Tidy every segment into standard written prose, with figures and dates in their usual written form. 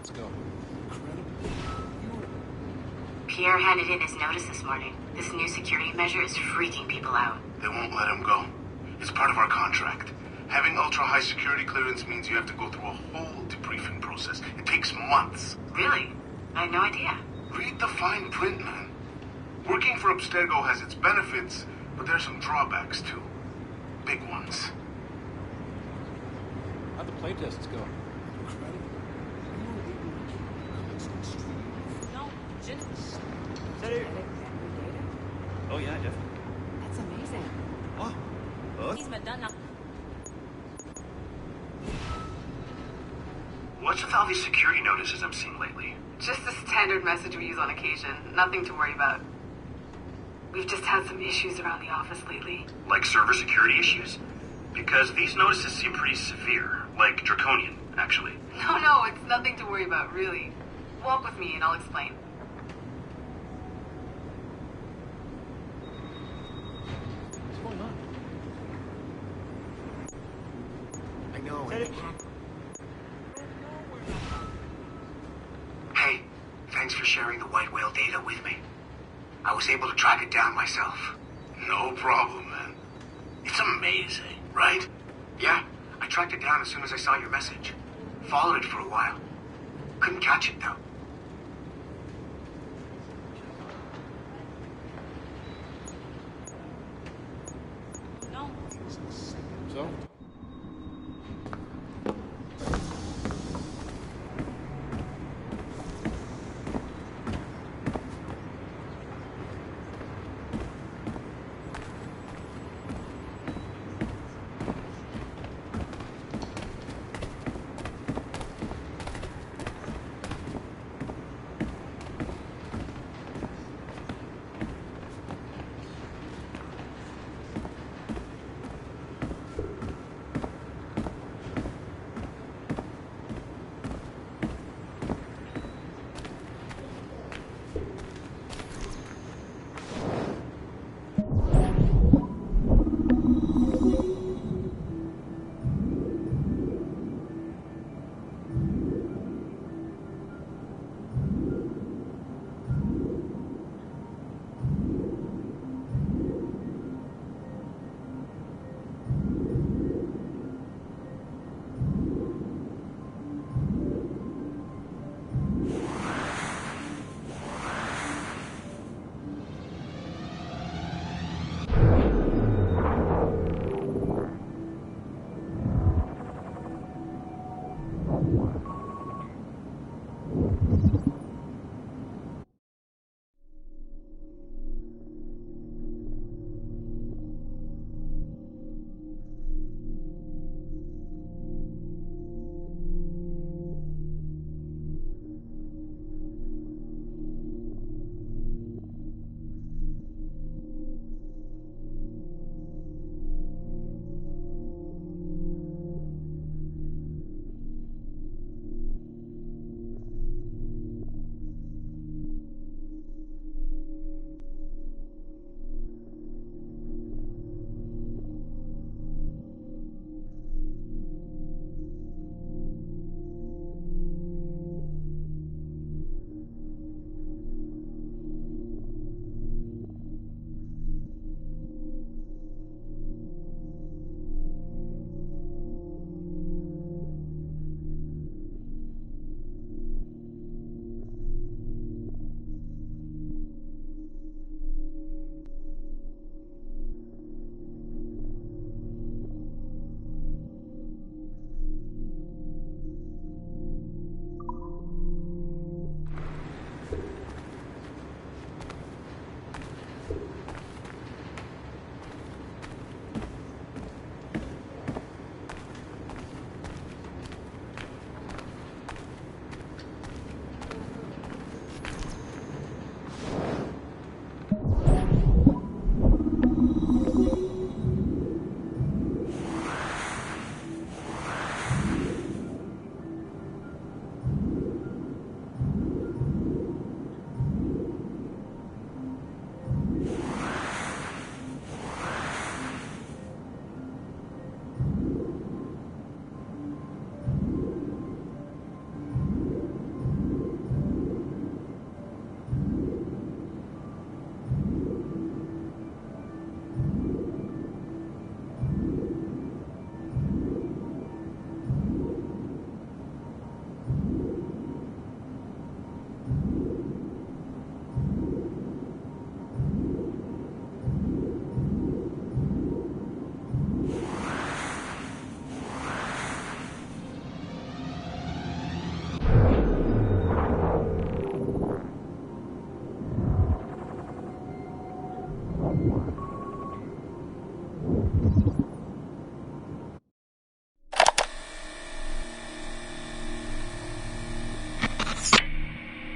Let's go. Pierre handed in his notice this morning. This new security measure is freaking people out. They won't let him go. It's part of our contract. Having ultra-high security clearance means you have to go through a whole debriefing process. It takes months. Really? I had no idea. Read the fine print, man. Working for Abstergo has its benefits, but there's some drawbacks, too. Big ones. How'd the playtests go? No, Salut. Oh yeah, definitely. That's amazing. Oh. He's Madonna. What's with all these security notices I'm seeing lately? Just the standard message we use on occasion. Nothing to worry about. We've just had some issues around the office lately. Like server security issues? Because these notices seem pretty severe. Like draconian, actually. No, it's nothing to worry about, really. Walk with me and I'll explain. What's going on? I know. Salut. Hey, thanks for sharing the white whale data with me. I was able to track it down myself. No problem, man. It's amazing, right? Yeah, I tracked it down as soon as I saw your message. Followed it for a while. Couldn't catch it, though. No. So?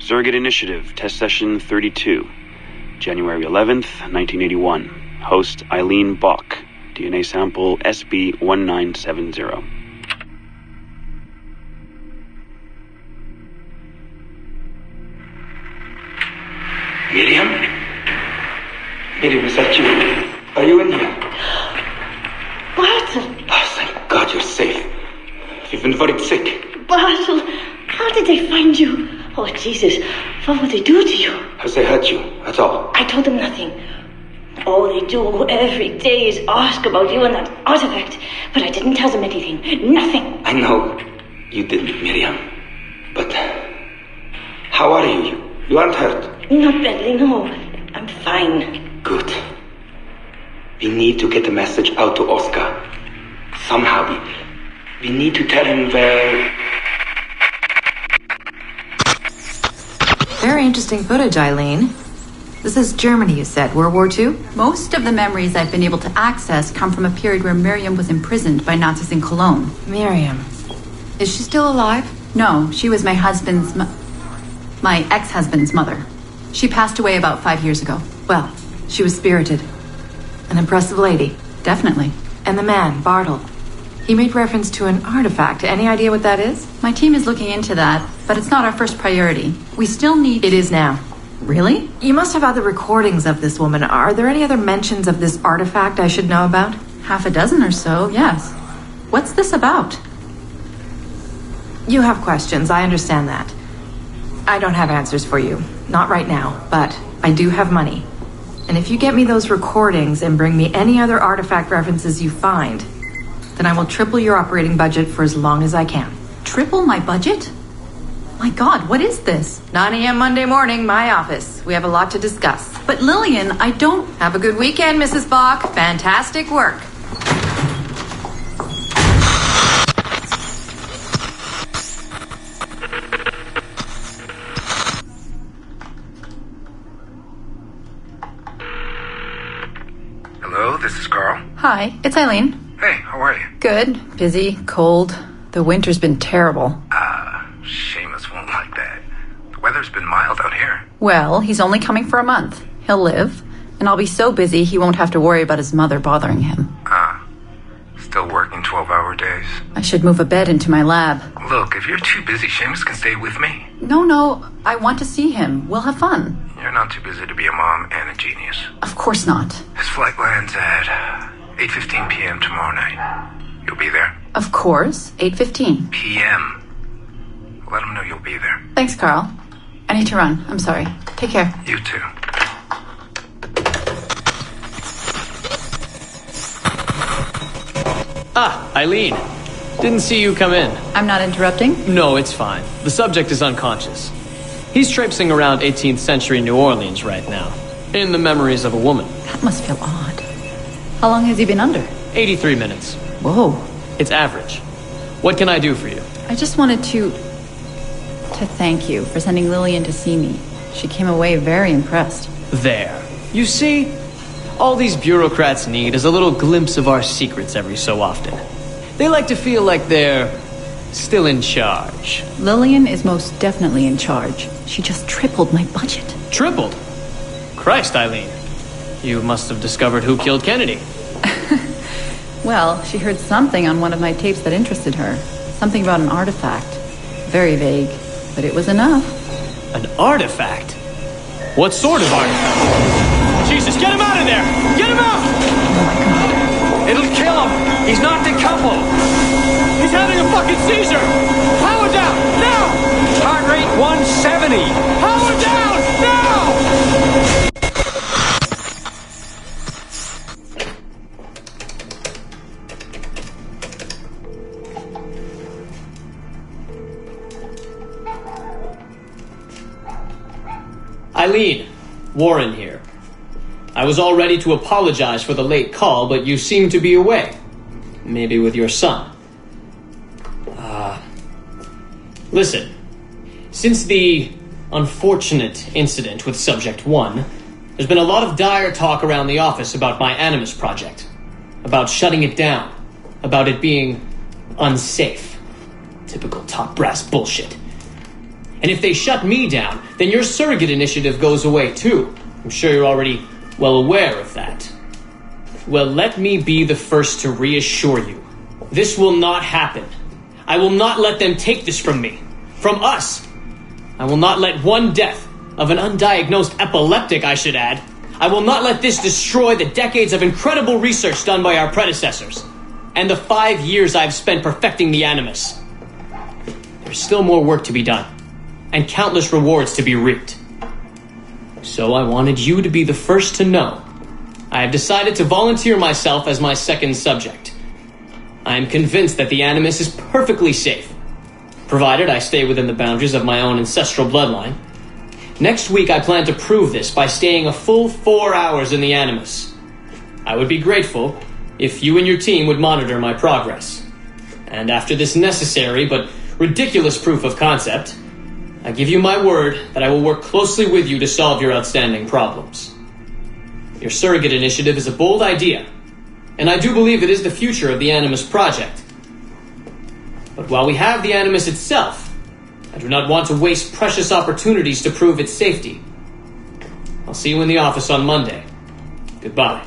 Surrogate Initiative, Test Session 32. January 11th, 1981. Host Eileen Bach. DNA sample SB1970. Miriam? Miriam, is that you? Are you in here? Bartle! Oh, thank God you're safe. You've been very sick. Bartle! How did they find you? Oh, Jesus. What would they do to you? Has they hurt you? That's all. I told them nothing. All they do every day is ask about you and that artifact. But I didn't tell them anything. Nothing. I know you didn't, Miriam. But how are you? You aren't hurt? Not badly, no. I'm fine. Good. We need to get the message out to Oscar. Somehow. We need to tell him where... Very interesting footage, Eileen. This is Germany, you said. World War II? Most of the memories I've been able to access come from a period where Miriam was imprisoned by Nazis in Cologne. Miriam. Is she still alive? No, she was my ex-husband's mother. She passed away about 5 years ago. Well, she was spirited. An impressive lady. Definitely. And the man, Bartle. He made reference to an artifact. Any idea what that is? My team is looking into that, but it's not our first priority. We still need... It is now. Really? You must have other recordings of this woman. Are there any other mentions of this artifact I should know about? Half a dozen or so, yes. What's this about? You have questions, I understand that. I don't have answers for you. Not right now, but I do have money. And if you get me those recordings and bring me any other artifact references you find, then I will triple your operating budget for as long as I can. Triple my budget? My God, what is this? 9 a.m. Monday morning, my office. We have a lot to discuss. But Lillian, I don't... Have a good weekend, Mrs. Bach. Fantastic work. Hello, this is Carl. Hi, it's Eileen. Hey, how are you? Good. Busy. Cold. The winter's been terrible. Seamus won't like that. The weather's been mild out here. Well, he's only coming for a month. He'll live. And I'll be so busy he won't have to worry about his mother bothering him. Still working 12-hour days. I should move a bed into my lab. Look, if you're too busy, Seamus can stay with me. No, I want to see him. We'll have fun. You're not too busy to be a mom and a genius. Of course not. His flight lands at 8:15 p.m. tomorrow night. You'll be there? Of course. 8:15. p.m. Let him know you'll be there. Thanks, Carl. I need to run. I'm sorry. Take care. You too. Eileen. Didn't see you come in. I'm not interrupting? No, it's fine. The subject is unconscious. He's traipsing around 18th century New Orleans right now, in the memories of a woman. That must feel odd. How long has he been under? 83 minutes. Whoa. It's average. What can I do for you? I just wanted to thank you for sending Lillian to see me. She came away very impressed. There. You see, all these bureaucrats need is a little glimpse of our secrets every so often. They like to feel like they're still in charge. Lillian is most definitely in charge. She just tripled my budget. Tripled? Christ, Eileen. You must have discovered who killed Kennedy. Well, she heard something on one of my tapes that interested her. Something about an artifact. Very vague, but it was enough. An artifact? What sort of artifact? Jesus, get him out of there! Get him out! Oh my God. It'll kill him! He's not decoupled! He's having a fucking seizure! Power down! Now! Heart rate 170! Power down! Now! Eileen, Warren here. I was all ready to apologize for the late call, but you seem to be away. Maybe with your son. Listen. Since the unfortunate incident with Subject 1, there's been a lot of dire talk around the office about my Animus project. About shutting it down. About it being unsafe. Typical top brass bullshit. And if they shut me down, then your surrogate initiative goes away too. I'm sure you're already well aware of that. Well, let me be the first to reassure you. This will not happen. I will not let them take this from me. From us. I will not let one death, of an undiagnosed epileptic I should add, I will not let this destroy the decades of incredible research done by our predecessors, and the 5 years I've spent perfecting the Animus. There's still more work to be done, and countless rewards to be reaped. So I wanted you to be the first to know. I have decided to volunteer myself as my second subject. I am convinced that the Animus is perfectly safe, provided I stay within the boundaries of my own ancestral bloodline. Next week I plan to prove this by staying a full 4 hours in the Animus. I would be grateful if you and your team would monitor my progress. And after this necessary but ridiculous proof of concept, I give you my word that I will work closely with you to solve your outstanding problems. Your surrogate initiative is a bold idea, and I do believe it is the future of the Animus Project. But while we have the Animus itself, I do not want to waste precious opportunities to prove its safety. I'll see you in the office on Monday. Goodbye.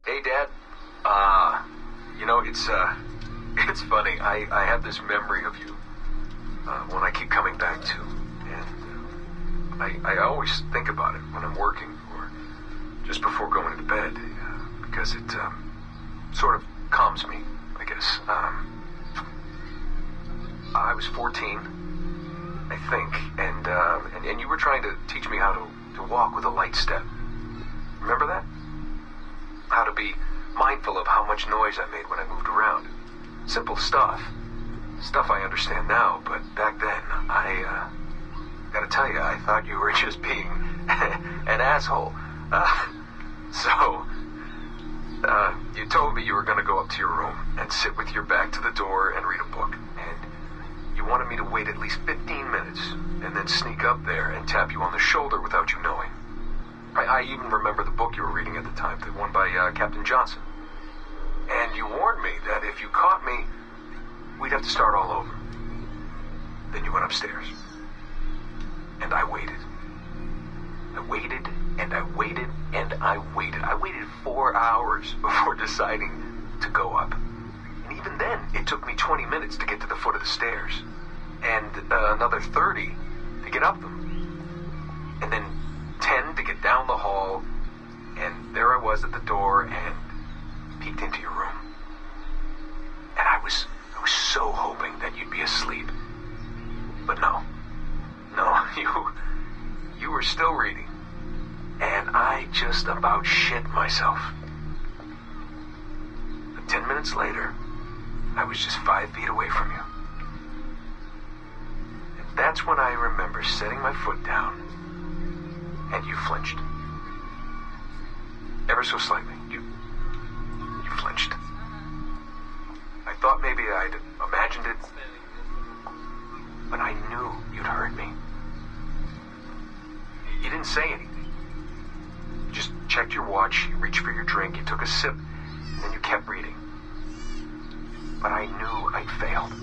Hey, Dad. It's funny. I have this memory of you, one I keep coming back to, and I always think about it when I'm working or just before going to bed, because it sort of calms me, I guess. I was 14, I think, and you were trying to teach me how to walk with a light step. Remember that? How to be mindful of how much noise I made when I moved around. Simple stuff. Stuff I understand now, but back then, I gotta tell you, I thought you were just being an asshole. You told me you were gonna go up to your room and sit with your back to the door and read a book. And you wanted me to wait at least 15 minutes and then sneak up there and tap you on the shoulder without you knowing. I even remember the book you were reading at the time, the one by Captain Johnson. And you warned me that if you caught me, we'd have to start all over. Then you went upstairs. And I waited. I waited, and I waited, and I waited. I waited 4 hours before deciding to go up. And even then, it took me 20 minutes to get to the foot of the stairs. And another 30 to get up them. And then 10 to get down the hall, and there I was at the door and peeked into your room. And I was so hoping that you'd be asleep. But no, you were still reading, and I just about shit myself. But 10 minutes later, I was just 5 feet away from you. And that's when I remember setting my foot down. And you flinched. Ever so slightly. You flinched. I thought maybe I'd imagined it, but I knew you'd heard me. You didn't say anything. You just checked your watch, you reached for your drink, you took a sip, and then you kept reading. But I knew I'd failed.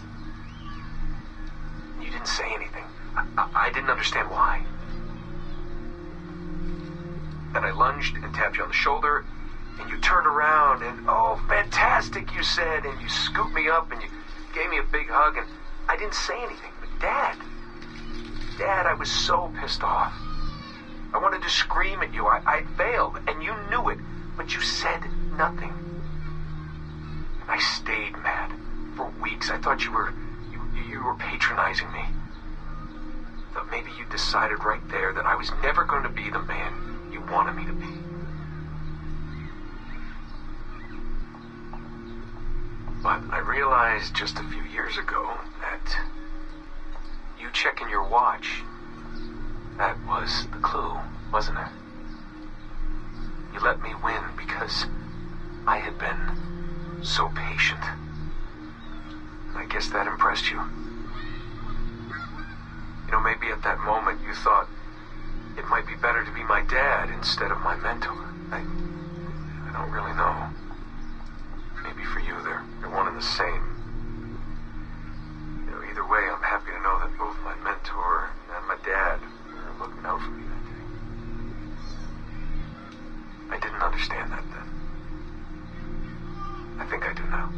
You didn't say anything. I didn't understand why. Then I lunged and tapped you on the shoulder, and you turned around, and oh, fantastic, you said, and you scooped me up, and you gave me a big hug, and I didn't say anything. But Dad, Dad, I was so pissed off. I wanted to scream at you. I failed, and you knew it, but you said nothing. And I stayed mad for weeks. I thought you were patronizing me. I thought maybe you decided right there that I was never going to be the man you wanted me to be. But I realized just a few years ago that you checking your watch, that was the clue, wasn't it? You let me win because I had been so patient. And I guess that impressed you. You know, maybe at that moment you thought it might be better to be my dad instead of my mentor. I don't really know. Maybe for you they're one and the same. You know, either way, I'm happy to know that both my mentor and my dad are looking out for me that day. I didn't understand that then. I think I do now.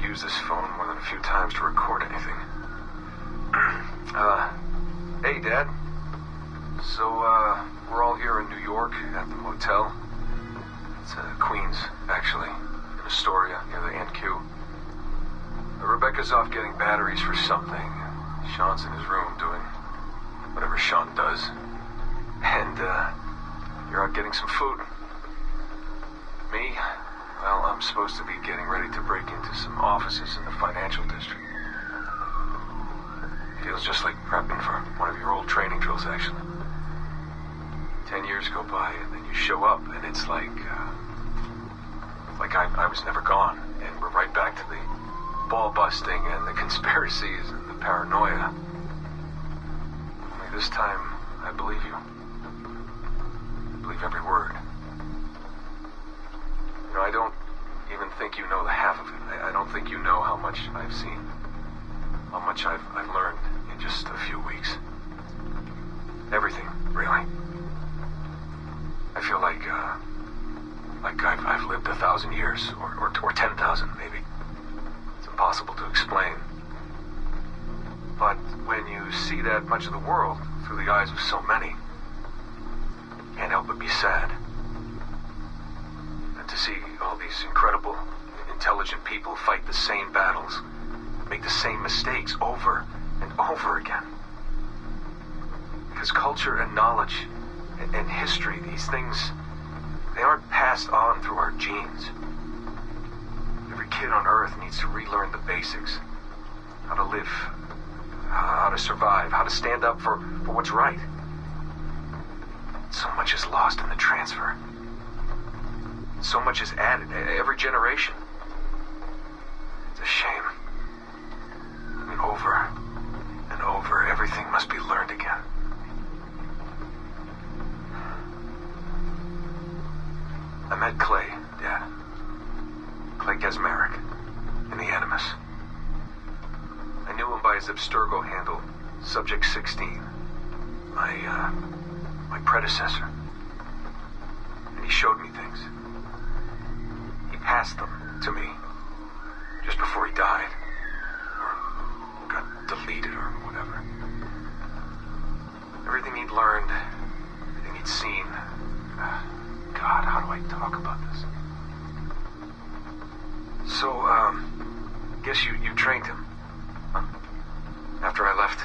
used this phone more than a few times to record anything. Hey, Dad. So, we're all here in New York at the motel. It's Queens, actually, in Astoria, near the NQ. Rebecca's off getting batteries for something. Sean's in his room doing whatever Sean does. And, you're out getting some food. Me? Well, I'm supposed to be getting ready to break into some offices in the financial district. Feels just like prepping for one of your old training drills, actually. 10 years go by, and then you show up, and it's like I was never gone, and we're right back to the ball busting and the conspiracies and the paranoia. Only this time, I believe you. I believe every word. You know, I don't even think you know the half of it. I don't think you know how much I've seen. How much I've learned in just a few weeks. Everything, really. I feel like I've lived 1,000 years, or 10,000, maybe. It's impossible to explain. But when you see that much of the world through the eyes of so many, you can't help but be sad. And to see all these incredible, intelligent people fight the same battles, make the same mistakes over and over again. Because culture and knowledge and history, these things, they aren't passed on through our genes. Every kid on Earth needs to relearn the basics. How to live, how to survive, how to stand up for what's right. So much is lost in the transfer. So much is added every generation. It's a shame. I mean, over and over, everything must be learned again. I met Clay, Dad. Clay Gesmerick, in the Animus. I knew him by his Abstergo handle, Subject 16. My predecessor. And he showed me things. He passed them to me just before he died. Or got deleted or whatever. Everything he'd learned, everything he'd seen. God, how do I talk about this? So, guess you trained him. Huh? After I left,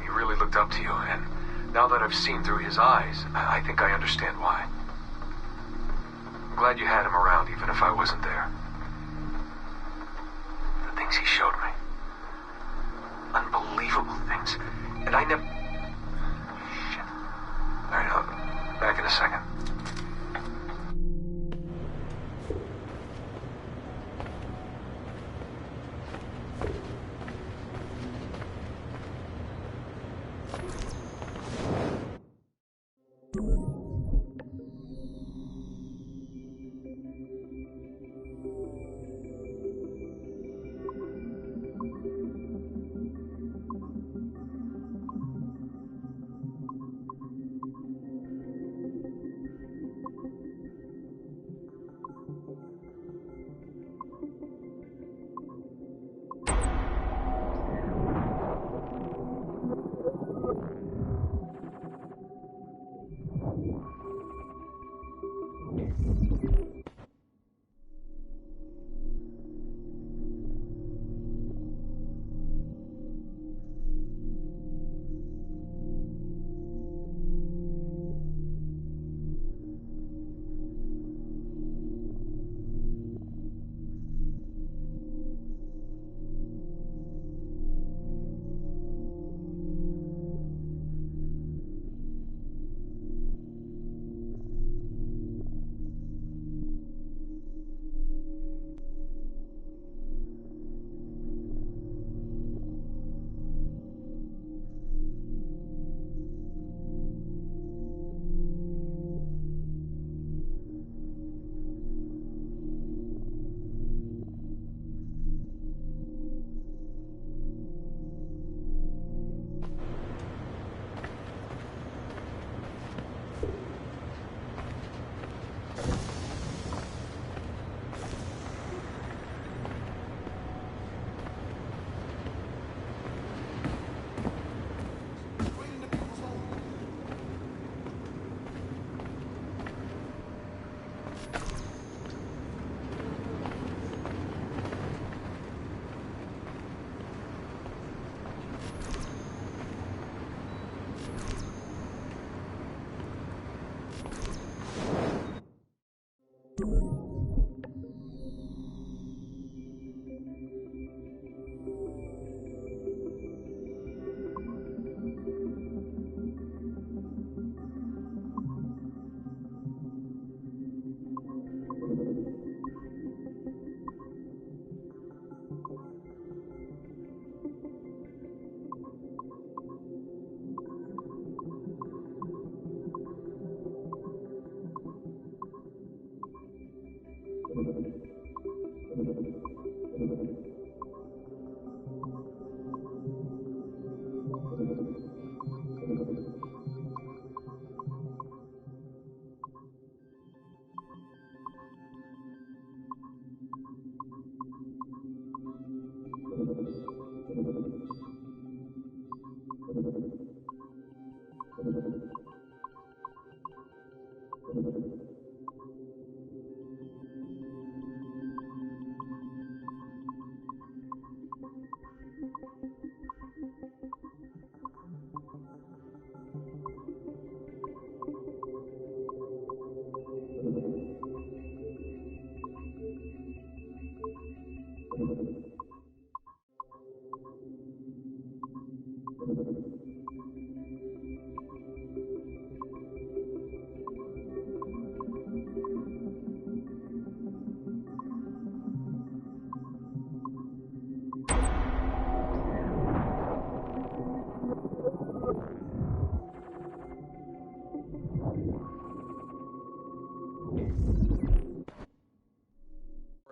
he really looked up to you, and now that I've seen through his eyes, I think I understand why. I'm glad you had him around, even if I wasn't there. The things he showed me. Unbelievable things. And I never... Shit. Alright, I'll back in a second.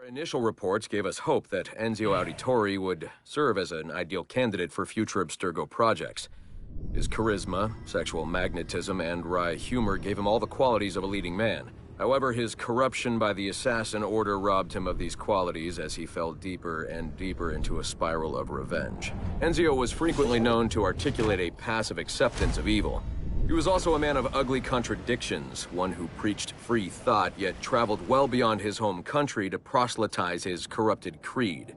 Initial reports gave us hope that Enzio Auditore would serve as an ideal candidate for future Abstergo projects. His charisma, sexual magnetism, and wry humor gave him all the qualities of a leading man. However, his corruption by the Assassin Order robbed him of these qualities as he fell deeper and deeper into a spiral of revenge. Enzio was frequently known to articulate a passive acceptance of evil. He was also a man of ugly contradictions, one who preached free thought, yet traveled well beyond his home country to proselytize his corrupted creed,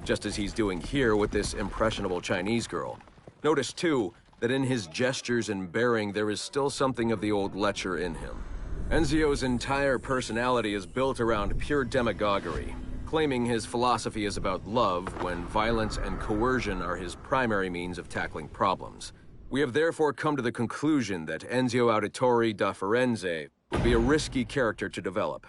just as he's doing here with this impressionable Chinese girl. Notice, too, that in his gestures and bearing there is still something of the old lecher in him. Enzio's entire personality is built around pure demagoguery, claiming his philosophy is about love when violence and coercion are his primary means of tackling problems. We have therefore come to the conclusion that Enzio Auditore da Firenze would be a risky character to develop.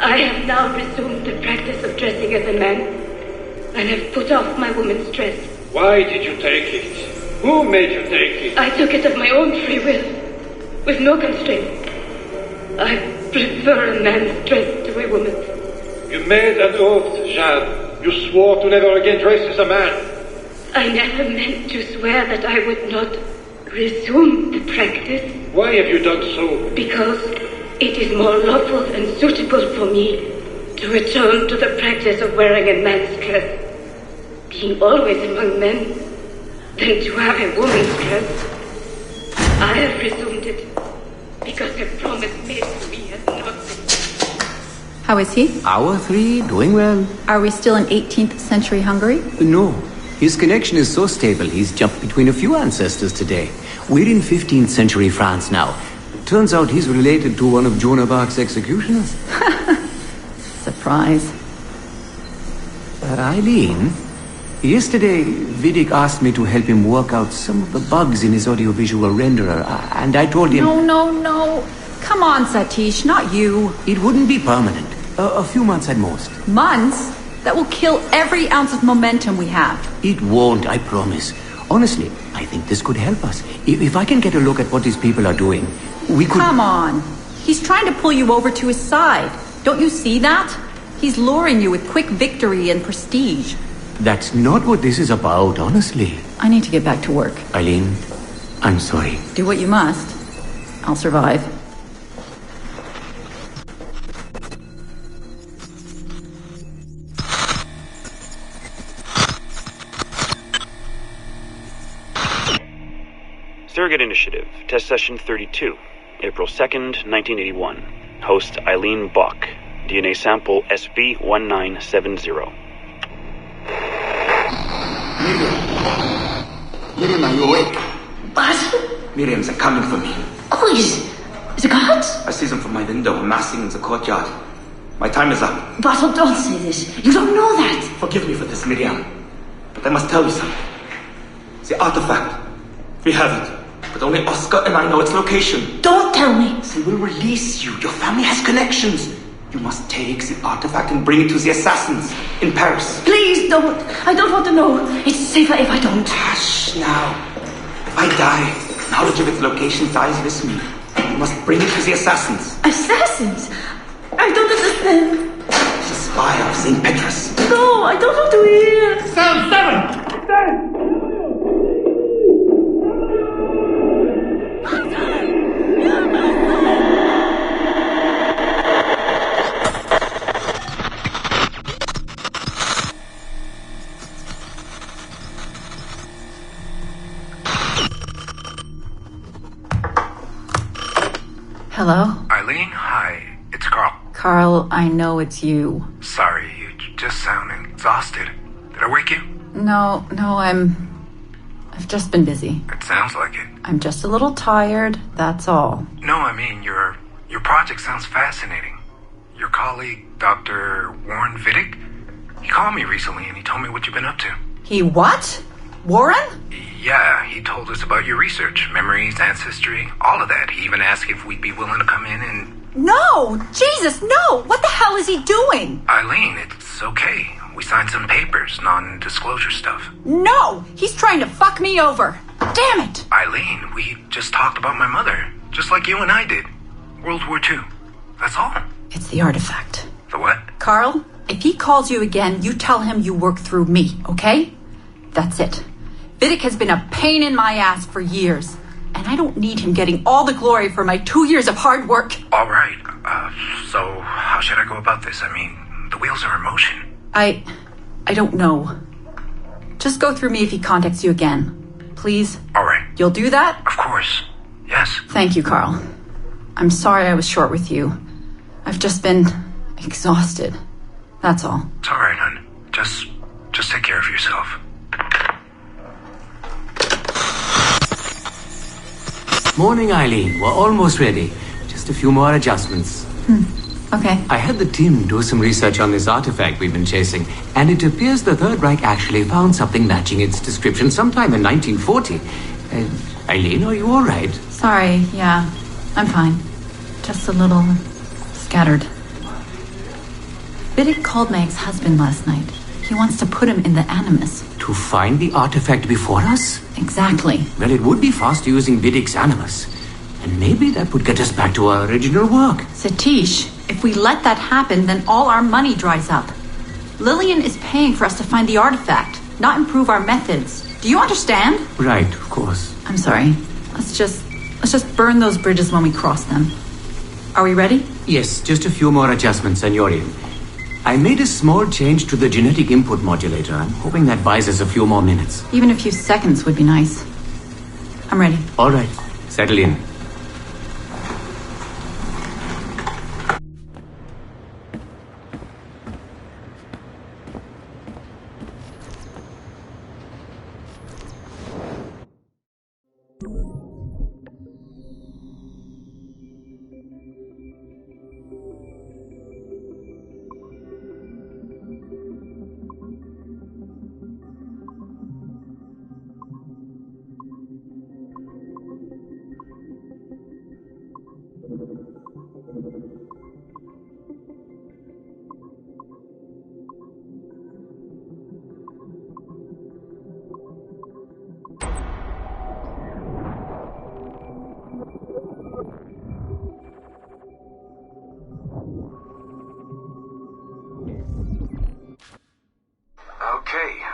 I have now resumed the practice of dressing as a man, and have put off my woman's dress. Why did you take it? Who made you take it? I took it of my own free will, with no constraint. I prefer a man's dress to a woman's. You made an oath, Jeanne. You swore to never again dress as a man. I never meant to swear that I would not resume the practice. Why have you done so? Because it is more lawful and suitable for me to return to the practice of wearing a man's dress, being always among men, than to have a woman's dress. I have resumed it because the promise made to me has not been. How is he? Our three, doing well. Are we still in 18th century Hungary? No. His connection is so stable, he's jumped between a few ancestors today. We're in 15th century France now. Turns out he's related to one of Joan of Arc's executioners. Surprise. Eileen, yesterday Vidic asked me to help him work out some of the bugs in his audiovisual renderer, and I told him... No. Come on, Satish, not you. It wouldn't be permanent. A few months at most. Months? That will kill every ounce of momentum we have. It won't, I promise. Honestly, I think this could help us. If I can get a look at what these people are doing, we could... Come on. He's trying to pull you over to his side. Don't you see that? He's luring you with quick victory and prestige. That's not what this is about, honestly. I need to get back to work. Eileen, I'm sorry. Do what you must. I'll survive. Surrogate Initiative, Test Session 32, April 2nd, 1981. Host Eileen Bach. DNA sample SB1970. Miriam, are you awake? What? Miriam, they're coming for me. Oh, is it guards? I see them from my window, amassing in the courtyard. My time is up. Basil, don't say this. You don't know that. Forgive me for this, Miriam. But I must tell you something. The artifact. We have it. But only Oscar and I know its location. Don't tell me. They will release you. Your family has connections. You must take the artifact and bring it to the assassins in Paris. Please don't. I don't want to know. It's safer if I don't. Hush now. If I die, knowledge of its location dies with me. You must bring it to the assassins. Assassins? I don't understand. The spire of St. Petrus. No, I don't want to hear. Cell 7! Hello? Eileen, hi. It's Carl. Carl, I know it's you. Sorry, you just sound exhausted. Did I wake you? No, I've just been busy. It sounds like it. I'm just a little tired, that's all. No, I mean, your project sounds fascinating. Your colleague, Dr. Warren Vidic, he called me recently and he told me what you've been up to. He what? Warren? Yeah, he told us about your research, memories, ancestry, all of that. He even asked if we'd be willing to come in and... No! Jesus, no! What the hell is he doing? Eileen, it's okay. We signed some papers, non-disclosure stuff. No! He's trying to fuck me over. Damn it! Eileen, we just talked about my mother, just like you and I did. World War II. That's all. It's the artifact. The what? Carl, if he calls you again, you tell him you work through me, okay? That's it. Vidic has been a pain in my ass for years, and I don't need him getting all the glory for my 2 years of hard work. All right. So how should I go about this? I mean, the wheels are in motion. I don't know. Just go through me if he contacts you again. Please? All right. You'll do that? Of course. Yes. Thank you, Carl. I'm sorry I was short with you. I've just been exhausted. That's all. It's all right, hon. Just take care of yourself. Morning, Eileen. We're almost ready. Just a few more adjustments. Okay. I had the team do some research on this artifact we've been chasing, and it appears the Third Reich actually found something matching its description sometime in 1940. Eileen, are you all right? Sorry, yeah. I'm fine. Just a little scattered. Vidic called my ex-husband last night. He wants to put him in the Animus. To find the artifact before us? Exactly. Well, it would be fast using Vidic's Animus. And maybe that would get us back to our original work. Satish, if we let that happen, then all our money dries up. Lillian is paying for us to find the artifact, not improve our methods. Do you understand? Right, of course. I'm sorry. Let's just burn those bridges when we cross them. Are we ready? Yes, just a few more adjustments and you're in. I made a small change to the genetic input modulator. I'm hoping that buys us a few more minutes. Even a few seconds would be nice. I'm ready. All right, settle in.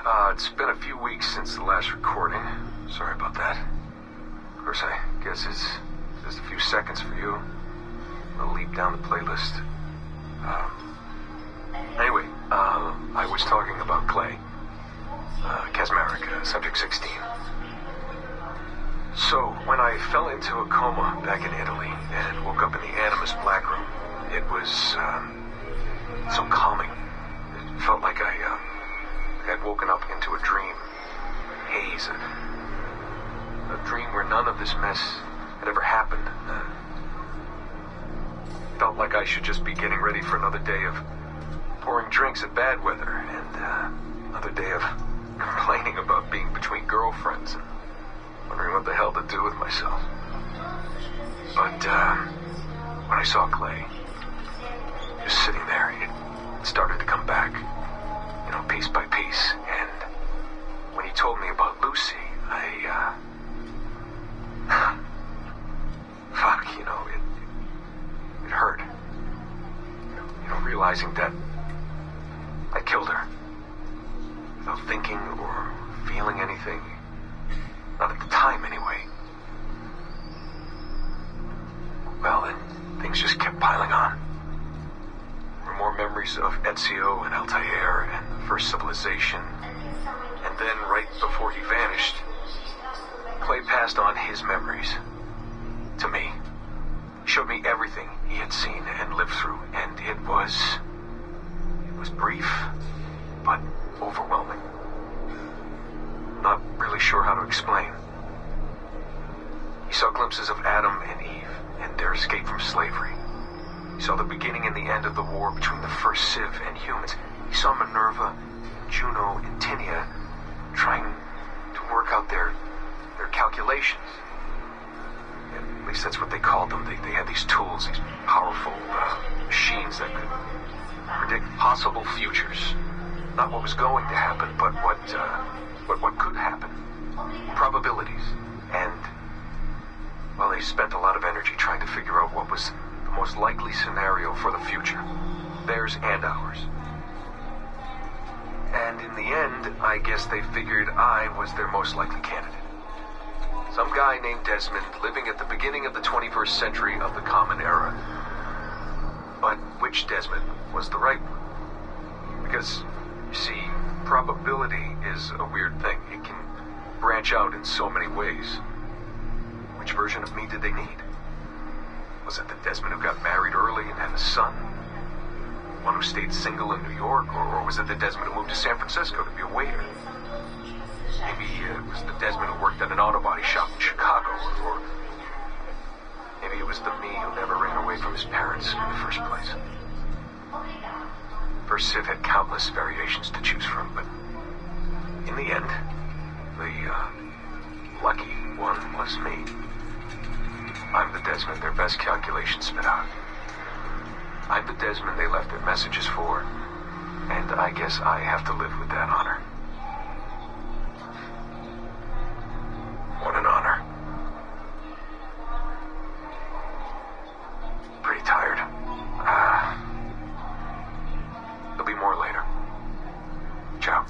It's been a few weeks since the last recording. Sorry about that. Of course, I guess it's just a few seconds for you. I'll leap down the playlist. Anyway, I was talking about Clay. Casmeric, subject 16. So, when I fell into a coma back in Italy and woke up in the Animus Black Room, it was, so calming. It felt like I had woken up into a dream. Haze. A dream where none of this mess had ever happened. Felt like I should just be getting ready for another day of pouring drinks at bad weather and another day of complaining about being between girlfriends and wondering what the hell to do with myself. But when I saw Clay just sitting there, it started to come back, piece by piece. And when he told me about Lucy, it hurt. Realizing that I killed her without thinking or feeling anything. Not at the time, anyway. Well, then things just kept piling on. There were more memories of Ezio and Altair and the first civilization. And then, right before he vanished, Clay passed on his memories to me. He showed me everything he had seen and lived through, and it was brief, but overwhelming. Not really sure how to explain. He saw glimpses of Adam and Eve and their escape from slavery. He saw the beginning and the end of the war between the first Civ and humans. He saw Minerva, Juno, and Tinia trying to work out their calculations. At least that's what they called them. They had these tools, these powerful machines that could predict possible futures. Not what was going to happen, but what could happen. Probabilities. And, well, they spent a lot of energy trying to figure out what was the most likely scenario for the future. Theirs and ours. And in the end, I guess they figured I was their most likely candidate. Some guy named Desmond living at the beginning of the 21st century of the Common Era. But which Desmond was the right one? Because, you see, probability is a weird thing. It can branch out in so many ways. Which version of me did they need? Was it the Desmond who got married early and had a son? One who stayed single in New York? Or was it the Desmond who moved to San Francisco to be a waiter? Maybe it was the Desmond who worked at an auto body shop in Chicago, or maybe it was the me who never ran away from his parents in the first place. First Civ had countless variations to choose from, but in the end, the lucky one was me. I'm the Desmond their best calculations spit out. I'm the Desmond they left their messages for, and I guess I have to live with that honor. What an honor. Pretty tired. There'll be more later. Ciao.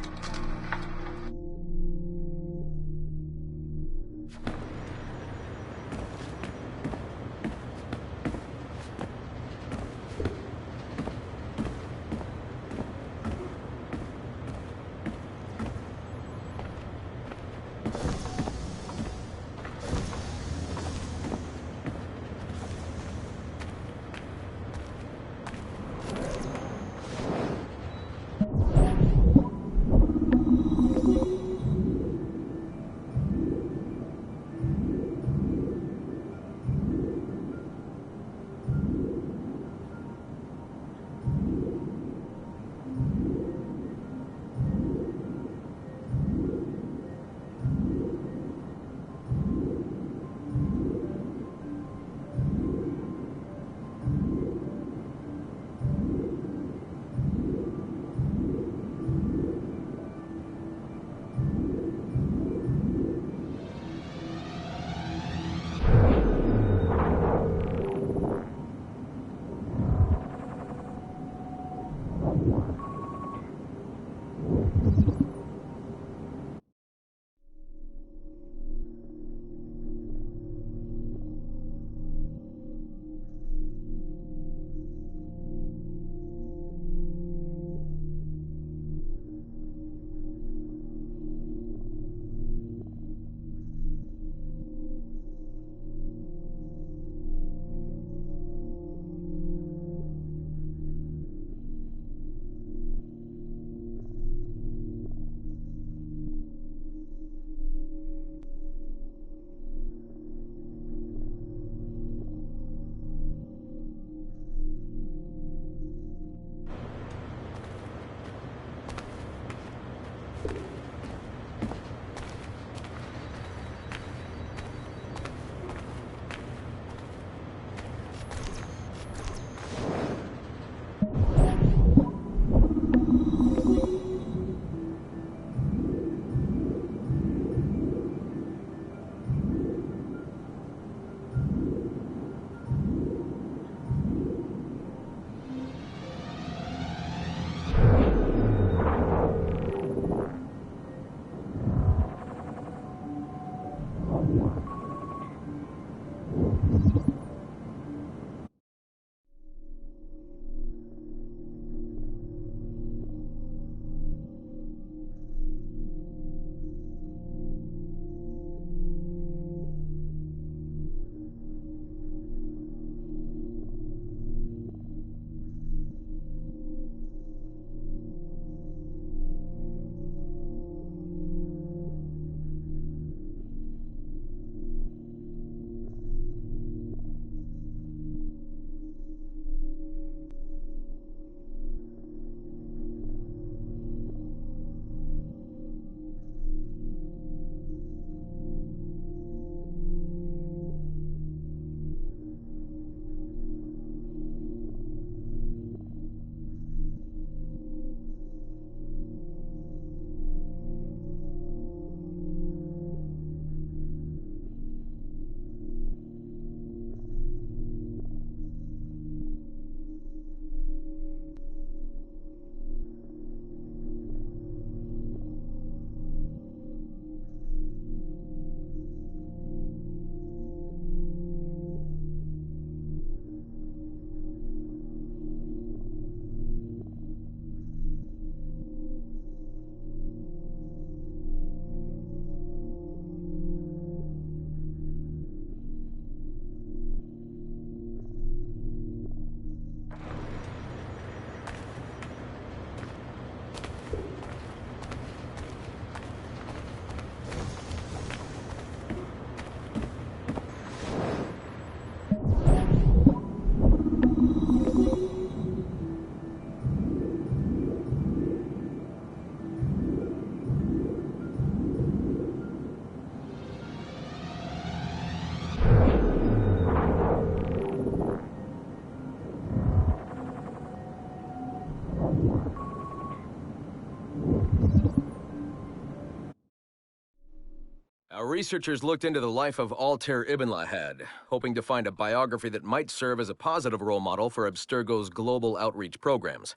Our researchers looked into the life of Altair Ibn Lahad, hoping to find a biography that might serve as a positive role model for Abstergo's global outreach programs.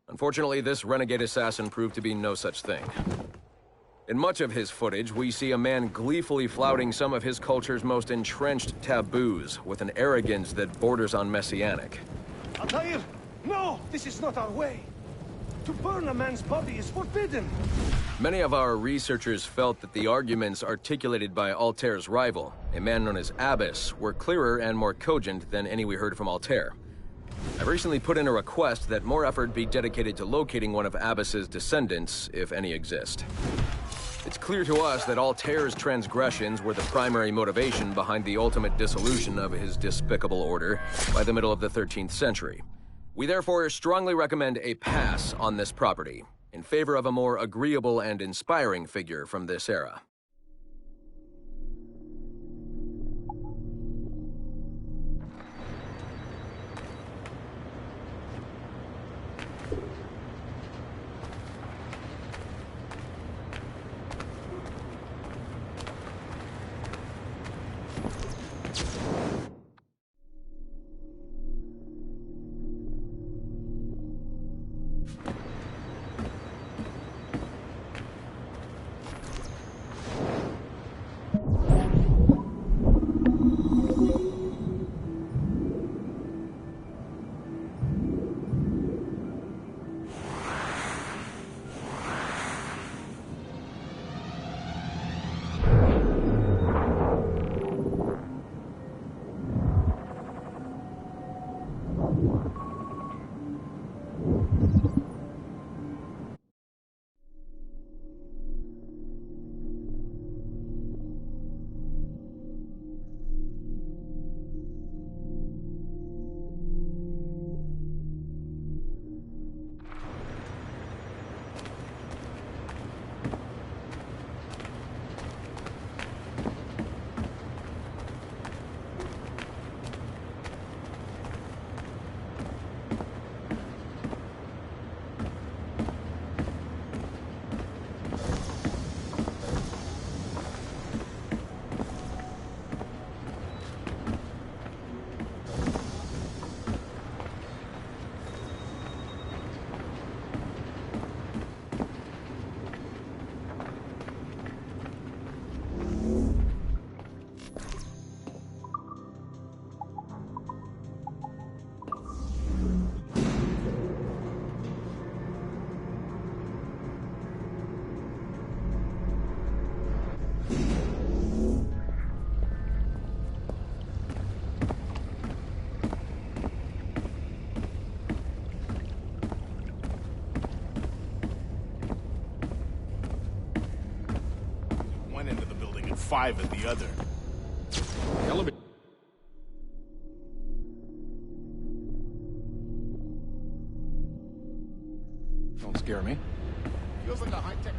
Unfortunately, this renegade assassin proved to be no such thing. In much of his footage, we see a man gleefully flouting some of his culture's most entrenched taboos, with an arrogance that borders on messianic. Altair! No! This is not our way! To burn a man's body is forbidden! Many of our researchers felt that the arguments articulated by Altair's rival, a man known as Abbas, were clearer and more cogent than any we heard from Altair. I recently put in a request that more effort be dedicated to locating one of Abbas's descendants, if any exist. It's clear to us that Altair's transgressions were the primary motivation behind the ultimate dissolution of his despicable order by the middle of the 13th century. We therefore strongly recommend a pass on this property, in favor of a more agreeable and inspiring figure from this era. One end of the building and 5 at the other. Elevator. Don't scare me. Feels like a high-tech...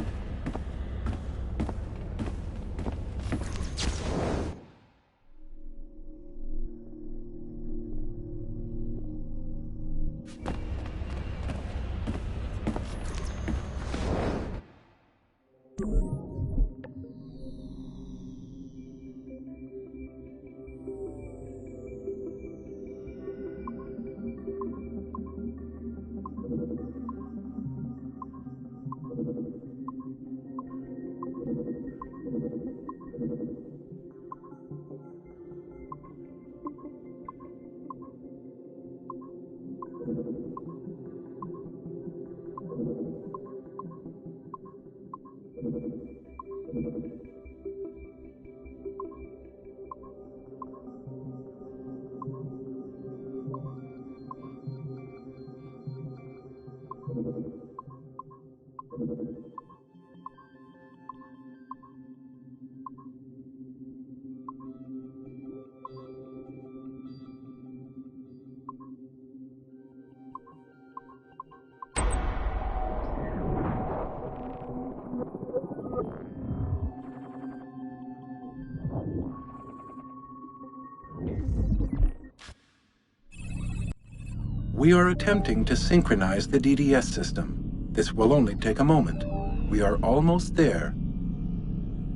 We are attempting to synchronize the DDS system. This will only take a moment. We are almost there.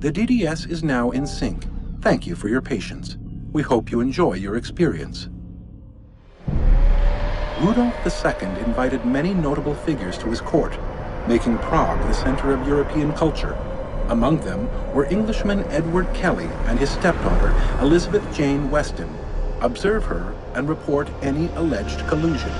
The DDS is now in sync. Thank you for your patience. We hope you enjoy your experience. Rudolf II invited many notable figures to his court, making Prague the center of European culture. Among them were Englishman Edward Kelly and his stepdaughter, Elizabeth Jane Weston. Observe her and report any alleged collusion.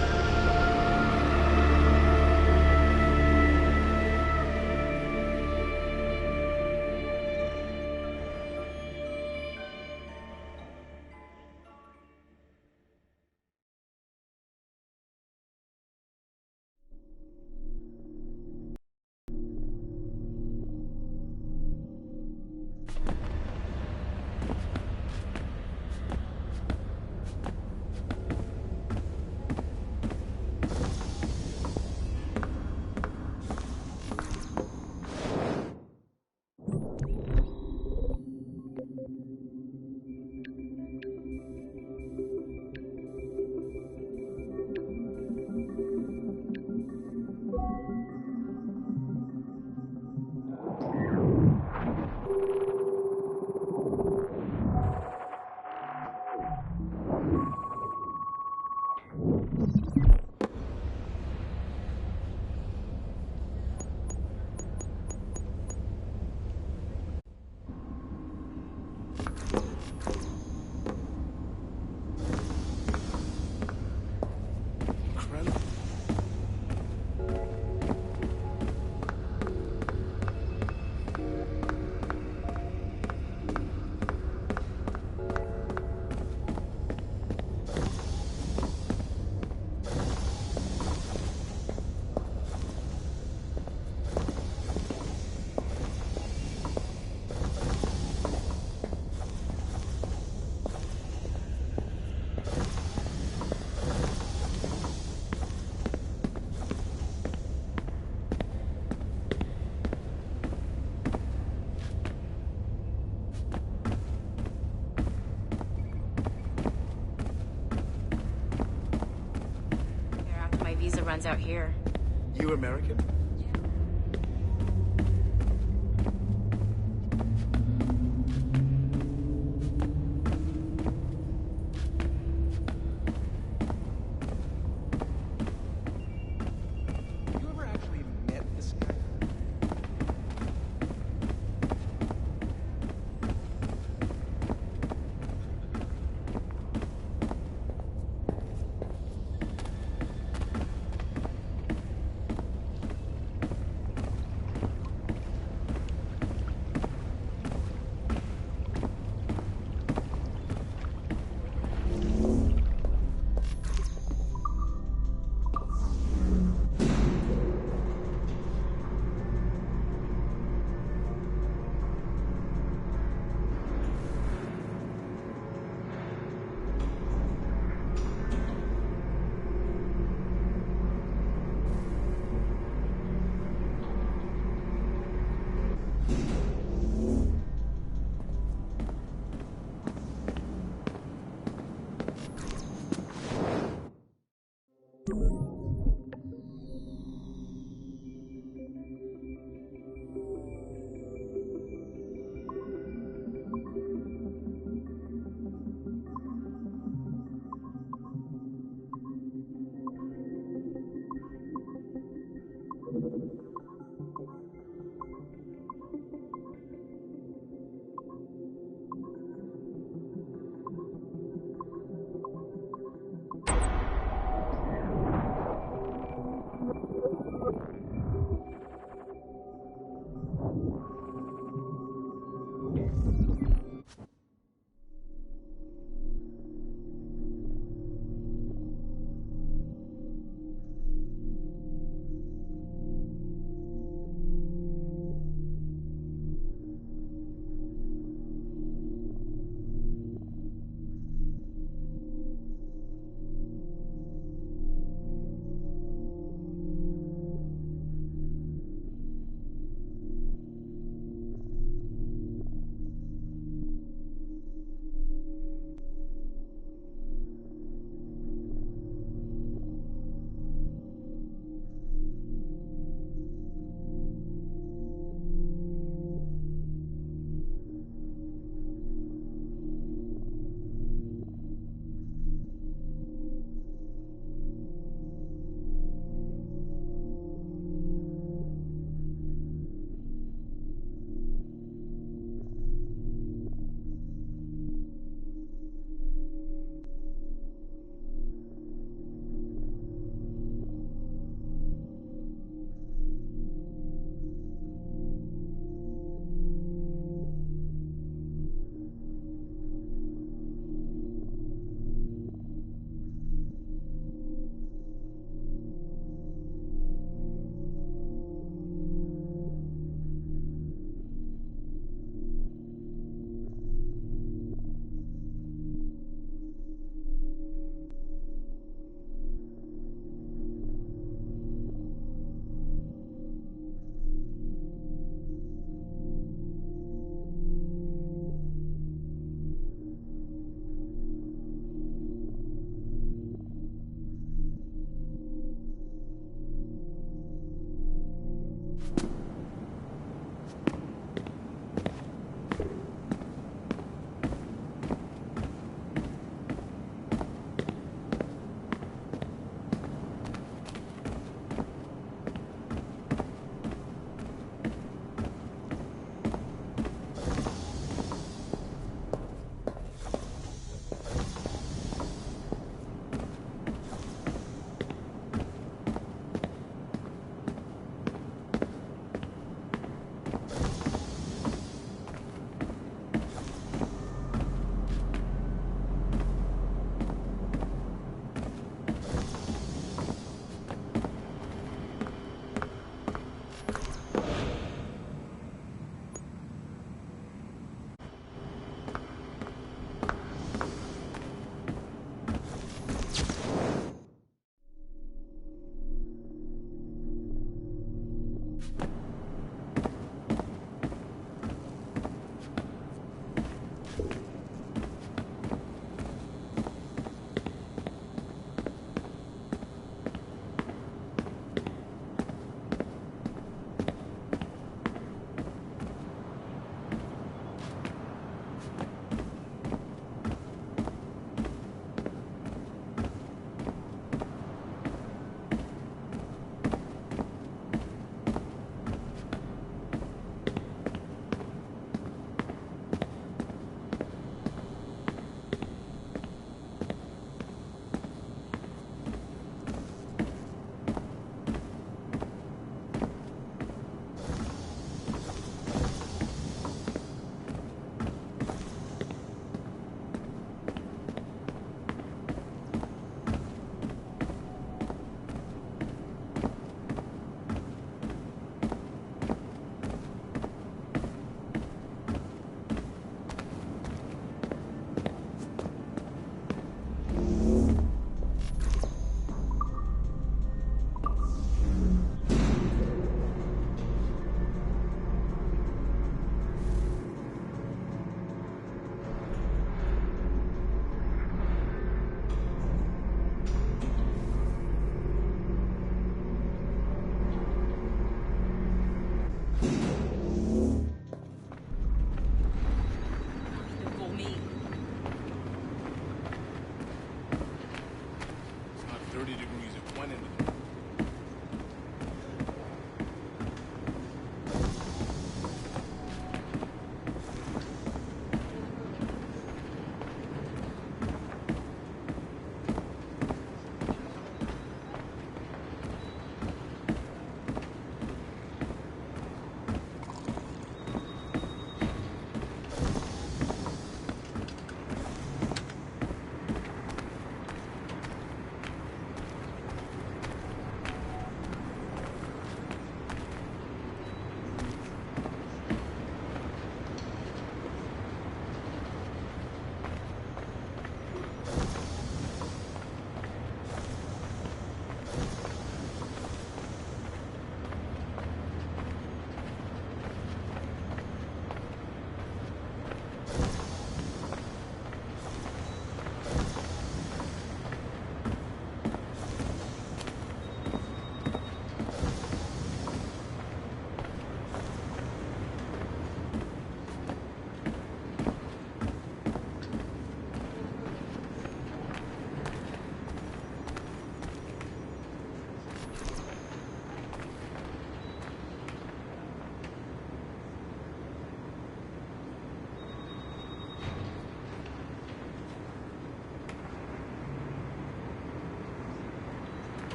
Visa runs out here. You American?